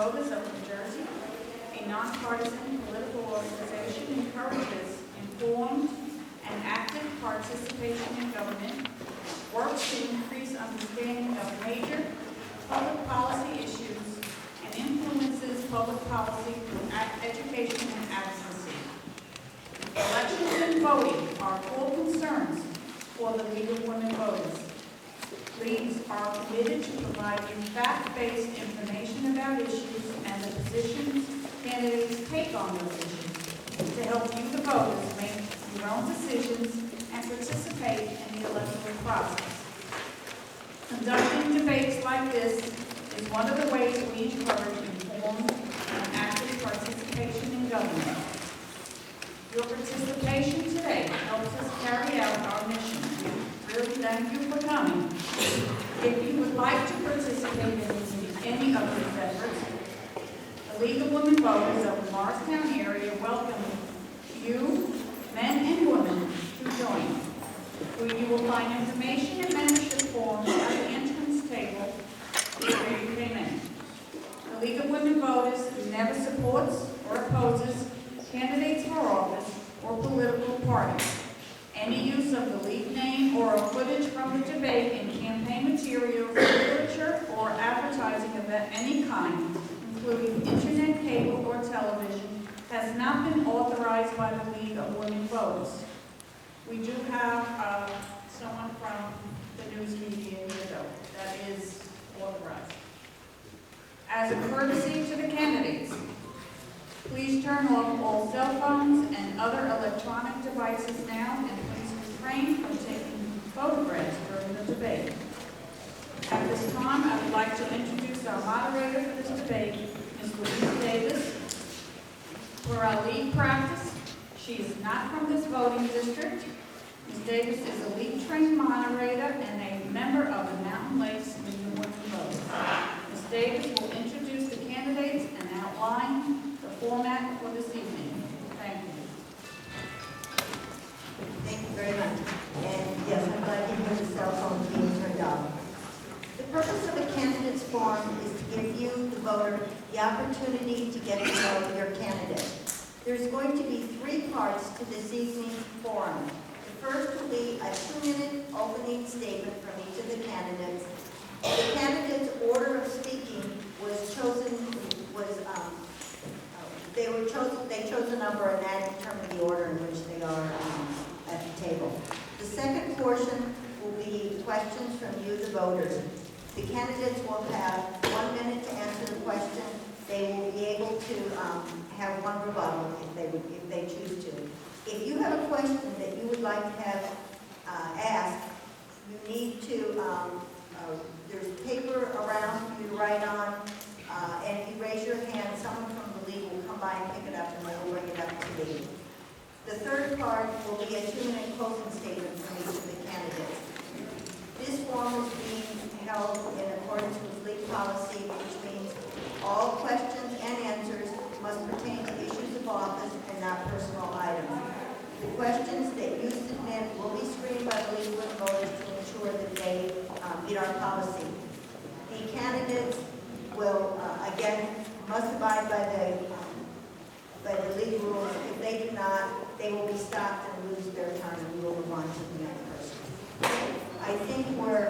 Voters of New Jersey, a nonpartisan political organization, encourages informed and active participation in government, works to increase understanding of major public policy issues, and influences public policy through education and advocacy. Elections and voting are core concerns for the League of Women Voters. Leagues are committed to providing fact-based information about issues and the positions candidates take on those issues to help you, the voters, make your own decisions and participate in the electoral process. Conducting debates like this is one of the ways we encourage informed and active participation in government. Your participation today helps us carry out our mission. We really thank you for coming. If you would like to participate in any of these efforts, the League of Women Voters of the Morristown area welcome you, men and women, to join, where you will find information and membership forms at the entrance table where you came in. The League of Women Voters never supports or opposes candidates for office or political parties. Any use of the League name or footage from the debate in campaign materials, literature, or advertising of any kind, including internet, cable, or television, has not been authorized by the League of Women Voters. We do have someone from the news media here, though, that is authorized. As a courtesy to the candidates, please turn off all cell phones and other electronic devices now, and please refrain from taking photographs during the debate. At this time, I would like to introduce our moderator for this debate, Ms. Louise Davis. For our league practice, she is not from this voting district. Ms. Davis is a league trained moderator and a member of the Mountain Lakes League of Women Voters. Ms. Davis will introduce the candidates and outline the format for this evening. Thank you. Thank you very much. And yes, I'm glad you hear the cell phone being turned off. The purpose of a candidates forum is to give you, the voter, the opportunity to get to know your candidate. There's going to be 3 parts to this evening's forum. The first will be a 2-minute opening statement from each of the candidates. The candidate's order of speaking was chosen, they chose a number and that determined the order in which they are at the table. The second portion will be questions from you, the voters. The candidates will have 1 minute to answer the question. They will be able to have 1 rebuttal if they choose to. If you have a question that you would like to have asked, you need to, there's paper around for you to write on, and if you raise your hand, someone from the league will come by and pick it up and they will bring it up to me. The third part will be a 2-minute closing statement from each of the candidates. This forum is being held in accordance with league policy, which means all questions and answers must pertain to issues of office and not personal items. The questions that you submit will be screened by the League of Women Voters to ensure that they meet our policy. The candidates will, again, must abide by the league rules. If they do not, they will be stopped and lose their turn, and we will move on to the next person. I think we're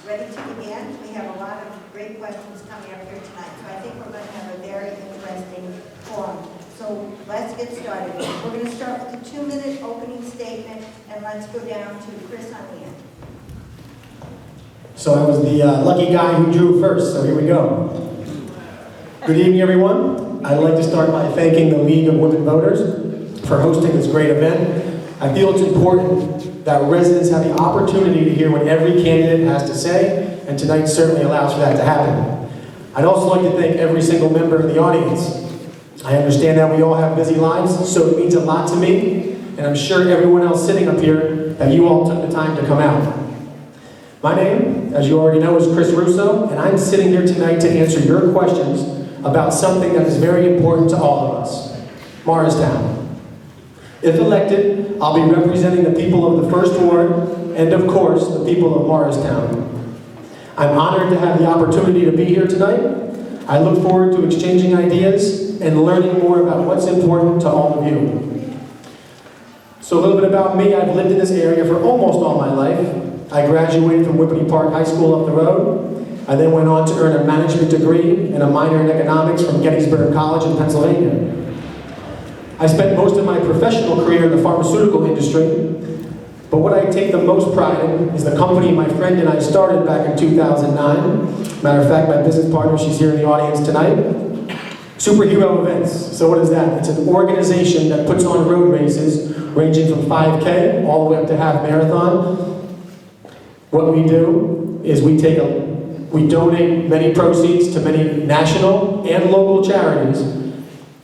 ready to begin. We have a lot of great questions coming up here tonight, so I think we're going to have a very interesting forum. So let's get started. We're going to start with the 2-minute opening statement, and let's go down to Chris Russo. So I was the lucky guy who drew first, so here we go. Good evening, everyone. I'd like to start by thanking the League of Women Voters for hosting this great event. I feel it's important that residents have the opportunity to hear what every candidate has to say, and tonight certainly allows for that to happen. I'd also like to thank every single member in the audience. I understand that we all have busy lives, so it means a lot to me, and I'm sure everyone else sitting up here that you all took the time to come out. My name, as you already know, is Chris Russo, and I'm sitting here tonight to answer your questions about something that is very important to all of us, Morristown. If elected, I'll be representing the people of the First Ward, and of course, the people of Morristown. I'm honored to have the opportunity to be here tonight. I look forward to exchanging ideas and learning more about what's important to all of you. So a little bit about me. I've lived in this area for almost all my life. I graduated from Whippany Park High School up the road. I then went on to earn a management degree and a minor in economics from Gettysburg College in Pennsylvania. I spent most of my professional career in the pharmaceutical industry, but what I take the most pride in is the company my friend and I started back in 2009. Matter of fact, my business partner, she's here in the audience tonight. Superhero Events. So what is that? It's an organization that puts on road races ranging from 5K all the way up to half marathon. What we do is we donate many proceeds to many national and local charities,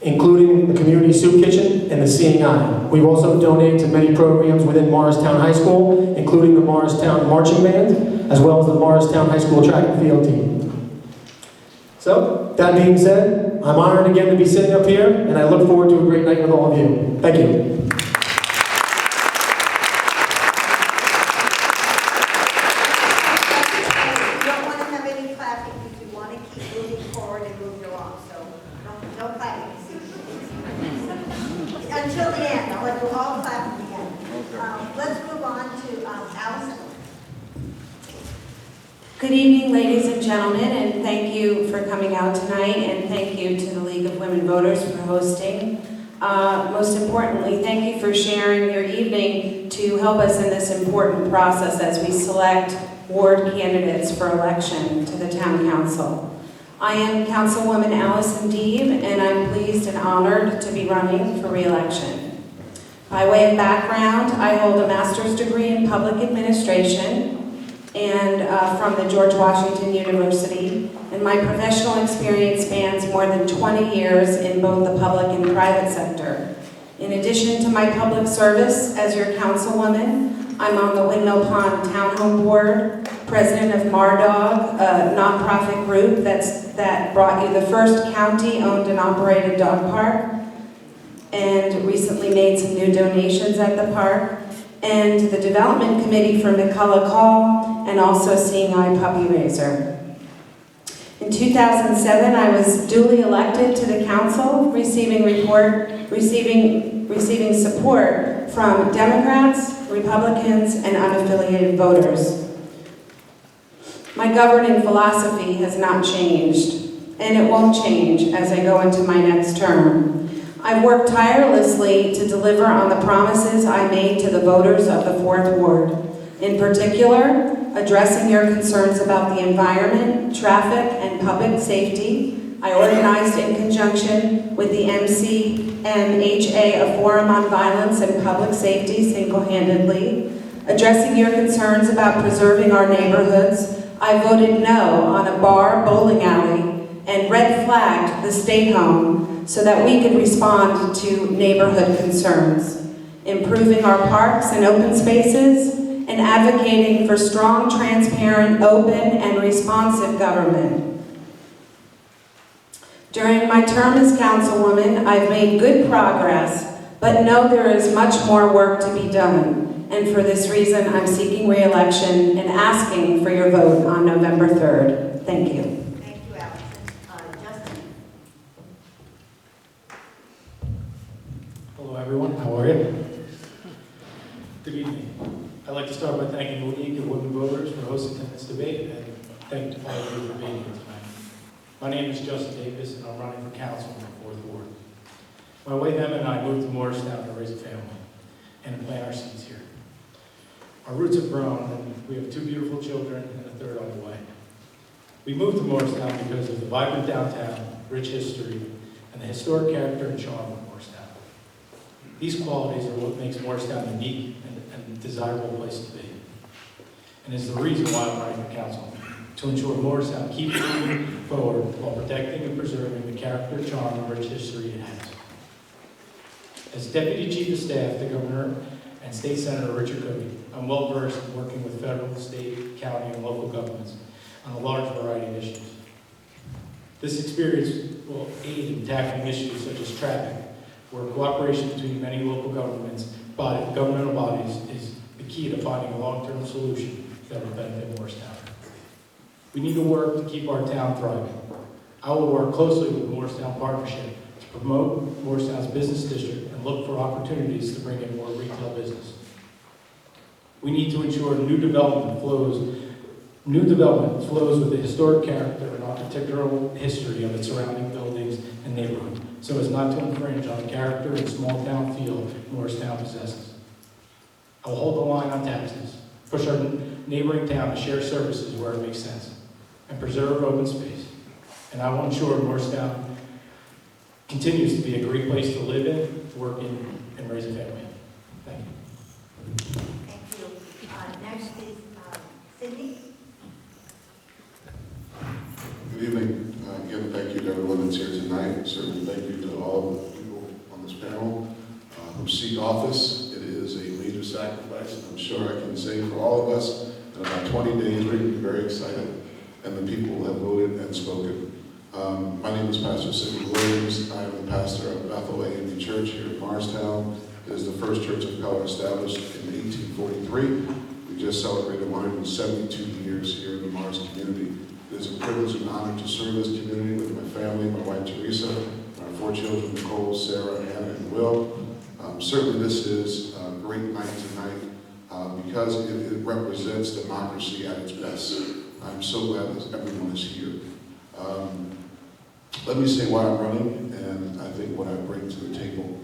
including the Community Soup Kitchen and the Seeing Eye. We've also donated to many programs within Morristown High School, including the Morristown Marching Band, as well as the Morristown High School Track and Field Team. So, that being said, I'm honored again to be sitting up here, and I look forward to a great night with all of you. Thank you. Until the end, I'll let you all clap at the end. Let's move on to Alison. Good evening, ladies and gentlemen, and thank you for coming out tonight, and thank you to the League of Women Voters for hosting. Most importantly, thank you for sharing your evening to help us in this important process as we select ward candidates for election to the Town Council. I am Councilwoman Alison Deeb, and I'm pleased and honored to be running for re-election. By way of background, I hold a master's degree in public administration and from the George Washington University, and my professional experience spans more than 20 years in both the public and private sector. In addition to my public service as your councilwoman, I'm on the Windmill Pond Townhome Board, president of MarDog, a nonprofit group that brought you the first county-owned and operated dog park, and recently made some new donations at the park, and the development committee for McCulloch Hall, and also Seeing Eye Puppy Raiser. In 2007, I was duly elected to the council, receiving support from Democrats, Republicans, and unaffiliated voters. My governing philosophy has not changed, and it won't change as I go into my next term. I've worked tirelessly to deliver on the promises I made to the voters of the 4th Ward. In particular, addressing your concerns about the environment, traffic, and public safety. I organized in conjunction with the MCMHA a forum on violence and public safety single-handedly. Addressing your concerns about preserving our neighborhoods, I voted no on a bar bowling alley and red flagged the state home so that we could respond to neighborhood concerns, improving our parks and open spaces, and advocating for strong, transparent, open, and responsive government. During my term as councilwoman, I've made good progress, but know there is much more work to be done. And for this reason, I'm seeking re-election and asking for your vote on November 3rd. Thank you. Thank you, Alison. Justin. Hello everyone, how are you? Good evening. I'd like to start by thanking the League of Women Voters for hosting tonight's debate, and thank all of you for being here tonight. My name is Alison Deeb, and I'm running for council in the 4th Ward. My wife Emma and I moved to Morristown to raise a family and to plant our seeds here. Our roots have grown, and we have 2 beautiful children and a 3rd on the way. We moved to Morristown because of the vibrant downtown, rich history, and the historic character and charm of Morristown. These qualities are what makes Morristown unique and a desirable place to be, and is the reason why I'm running for council, to ensure Morristown keeps moving forward while protecting and preserving the character, charm, and rich history it has. As Deputy Chief of Staff to Governor and State Senator Richard Cody, I'm well versed in working with federal, state, county, and local governments on a large variety of issues. This experience will aid in tackling issues such as traffic, where cooperation between many local governmental bodies is the key to finding a long-term solution that will benefit Morristown. We need to work to keep our town thriving. I will work closely with the Morristown Partnership to promote Morristown's business district and look for opportunities to bring in more retail business. We need to ensure new development flows with the historic character and architectural history of its surrounding buildings and neighborhood, so as not to infringe on the character and small town feel Morristown possesses. I will hold the line on taxes, push our neighboring town to share services where it makes sense, and preserve open space. And I will ensure Morristown continues to be a great place to live in, work in, and raise a family. Thank you. Thank you. Next is Sidney. Good evening. Again, thank you to everyone that's here tonight. Certainly thank you to all the people on this panel who seek office. It is a major sacrifice, and I'm sure I can say for all of us, in about 20 days, we're going to be very excited, and the people have voted and spoken. My name is Pastor Sidney Williams. I am the pastor of Bethel A&E Church here in Morristown. It is the first church of color established in 1843. We just celebrated 172 years here in the Mars community. It is a privilege and honor to serve this community with my family, my wife Teresa, my 4 children, Nicole, Sarah, Anna, and Will. Certainly this is a great night tonight because it represents democracy at its best. I'm so glad that everyone is here. Let me say why I'm running, and I think what I bring to the table.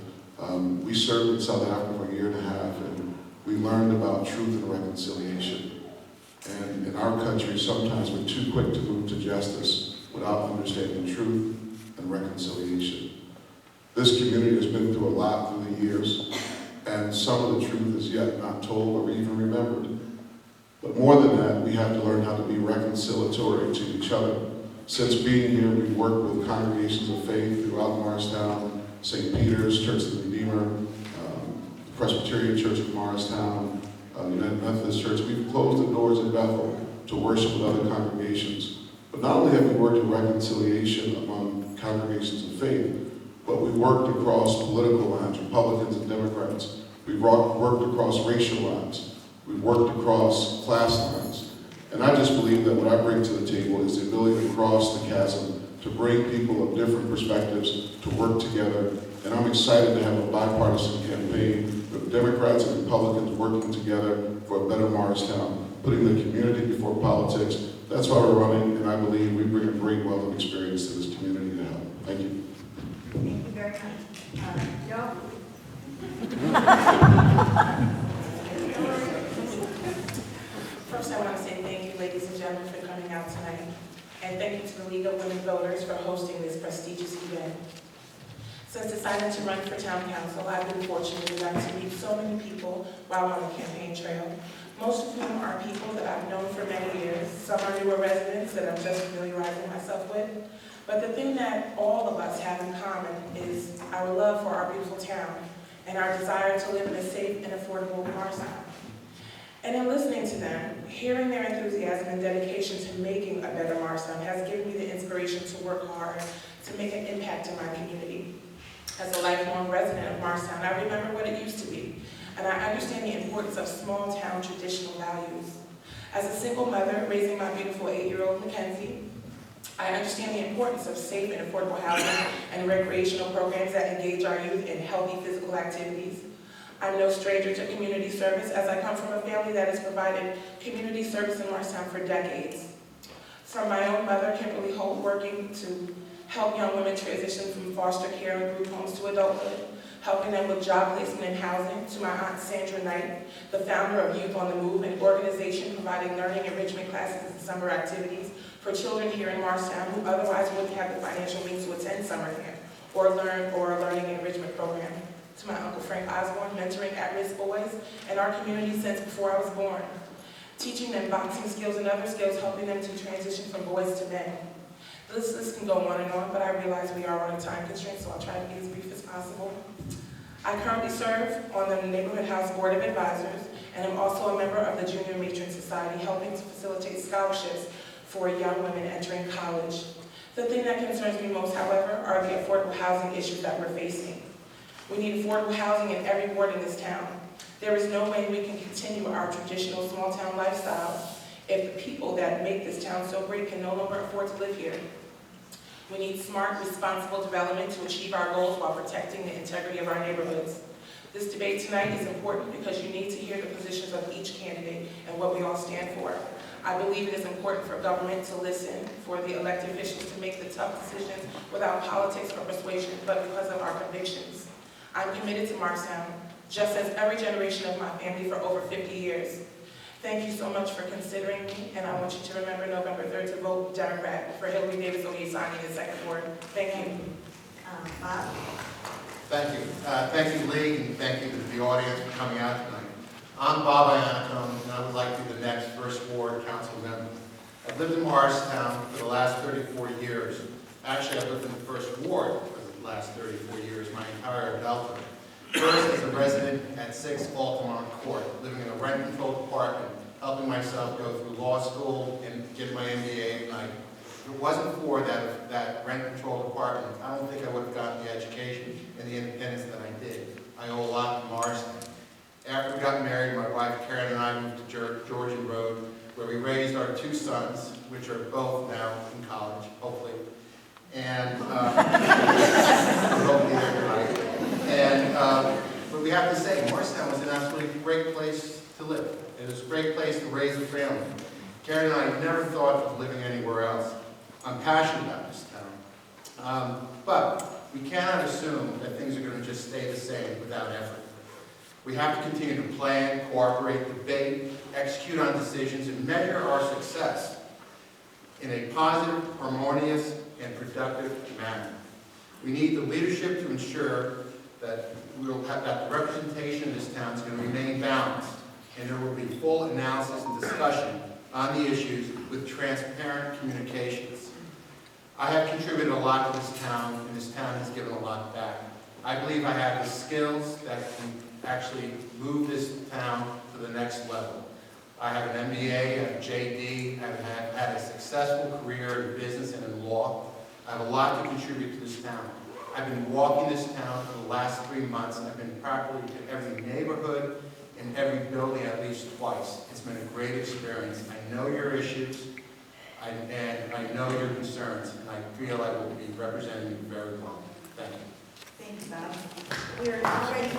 We served in South Africa for a year and a half, and we learned about truth and reconciliation. And in our country, sometimes we're too quick to move to justice without understanding truth and reconciliation. This community has been through a lot through the years, and some of the truth is yet not told or even remembered. But more than that, we have to learn how to be reconciliatory to each other. Since being here, we've worked with congregations of faith throughout Morristown, St. Peter's, Church of the Redeemer, Presbyterian Church of Morristown, United Methodist Church. We've closed the doors in Bethel to worship with other congregations. But not only have we worked in reconciliation among congregations of faith, but we've worked across political lines, Republicans and Democrats. We've worked across racial lines. We've worked across class lines. And I just believe that what I bring to the table is the ability to cross the chasm, to bring people of different perspectives to work together. And I'm excited to have a bipartisan campaign with Democrats and Republicans working together for a better Morristown, putting the community before politics. That's why we're running, and I believe we bring a great wealth of experience to this community to help. Thank you. Thank you very much. Joe? First, I want to say thank you, ladies and gentlemen, for coming out tonight. And thank you to the League of Women Voters for hosting this prestigious event. Since deciding to run for town council, I've been fortunate enough to meet so many people while on the campaign trail, most of whom are people that I've known for many years. Some are newer residents that I'm just familiarizing myself with. But the thing that all of us have in common is our love for our beautiful town and our desire to live in a safe and affordable Morristown. And in listening to them, hearing their enthusiasm and dedication to making a better Morristown has given me the inspiration to work hard to make an impact in my community. As a lifelong resident of Morristown, I remember what it used to be, and I understand the importance of small town traditional values. As a single mother raising my beautiful 8-year-old Mackenzie, I understand the importance of safe and affordable housing and recreational programs that engage our youth in healthy physical activities. I'm no stranger to community service, as I come from a family that has provided community service in Morristown for decades. From my own mother, Kimberly Holt, working to help young women transition from foster care and group homes to adulthood, helping them with job placement and housing, to my Aunt Sandra Knight, the founder of Youth on the Move, an organization providing learning enrichment classes and summer activities for children here in Morristown who otherwise wouldn't have the financial means to attend summer camp or a learning enrichment program. To my Uncle Frank Osborne, mentoring at-risk boys in our community since before I was born, teaching them boxing skills and other skills, helping them to transition from boys to men. This list can go on and on, but I realize we are on a time constraint, so I'll try to be as brief as possible. I currently serve on the Neighborhood House Board of Advisors, and I'm also a member of the Junior Matron Society, helping to facilitate scholarships for young women entering college. The thing that concerns me most, however, are the affordable housing issues that we're facing. We need affordable housing in every ward in this town. There is no way we can continue our traditional small town lifestyle if the people that make this town so great can no longer afford to live here. We need smart, responsible development to achieve our goals while protecting the integrity of our neighborhoods. This debate tonight is important because you need to hear the positions of each candidate and what we all stand for. I believe it is important for government to listen, for the elected officials to make the tough decisions without politics or persuasion, but because of our convictions. I'm committed to Morristown, just as every generation of my family for over 50 years. Thank you so much for considering me, and I want you to remember November 3rd to vote Democrat for Hiliari Davis Oyesanya in the second ward. Thank you. Bob? Thank you. Thank you, Lee, and thank you to the audience for coming out tonight. I'm Bob Iannaccone, and I would like to be the next First Ward Council member. I've lived in Morristown for the last 34 years. Actually, I've lived in the First Ward for the last 34 years, my entire adulthood. First as a resident at 6 Altamont Court, living in a rent-controlled apartment, helping myself go through law school and get my MBA at night. If it wasn't for that rent-controlled apartment, I don't think I would have gotten the education and the independence that I did. I owe a lot to Morristown. After we got married, my wife Karen and I moved to Georgian Road, where we raised our 2 sons, which are both now in college, hopefully. And hopefully they're tonight. And but we have to say, Morristown was an absolutely great place to live. It was a great place to raise a family. Karen and I never thought of living anywhere else. I'm passionate about this town. But we cannot assume that things are going to just stay the same without effort. We have to continue to plan, cooperate, debate, execute on decisions, and measure our success in a positive, harmonious, and productive manner. We need the leadership to ensure that that the representation of this town is going to remain balanced, and there will be full analysis and discussion on the issues with transparent communications. I have contributed a lot to this town, and this town has given a lot back. I believe I have the skills that can actually move this town to the next level. I have an MBA, I have a JD, I have had a successful career in business and in law. I have a lot to contribute to this town. I've been walking this town for the last 3 months, and I've been practically to every neighborhood and every building at least twice. It's been a great experience. I know your issues, and I know your concerns, and I feel I will be representing you very well. Thank you. Thank you, Bob. We are now ready to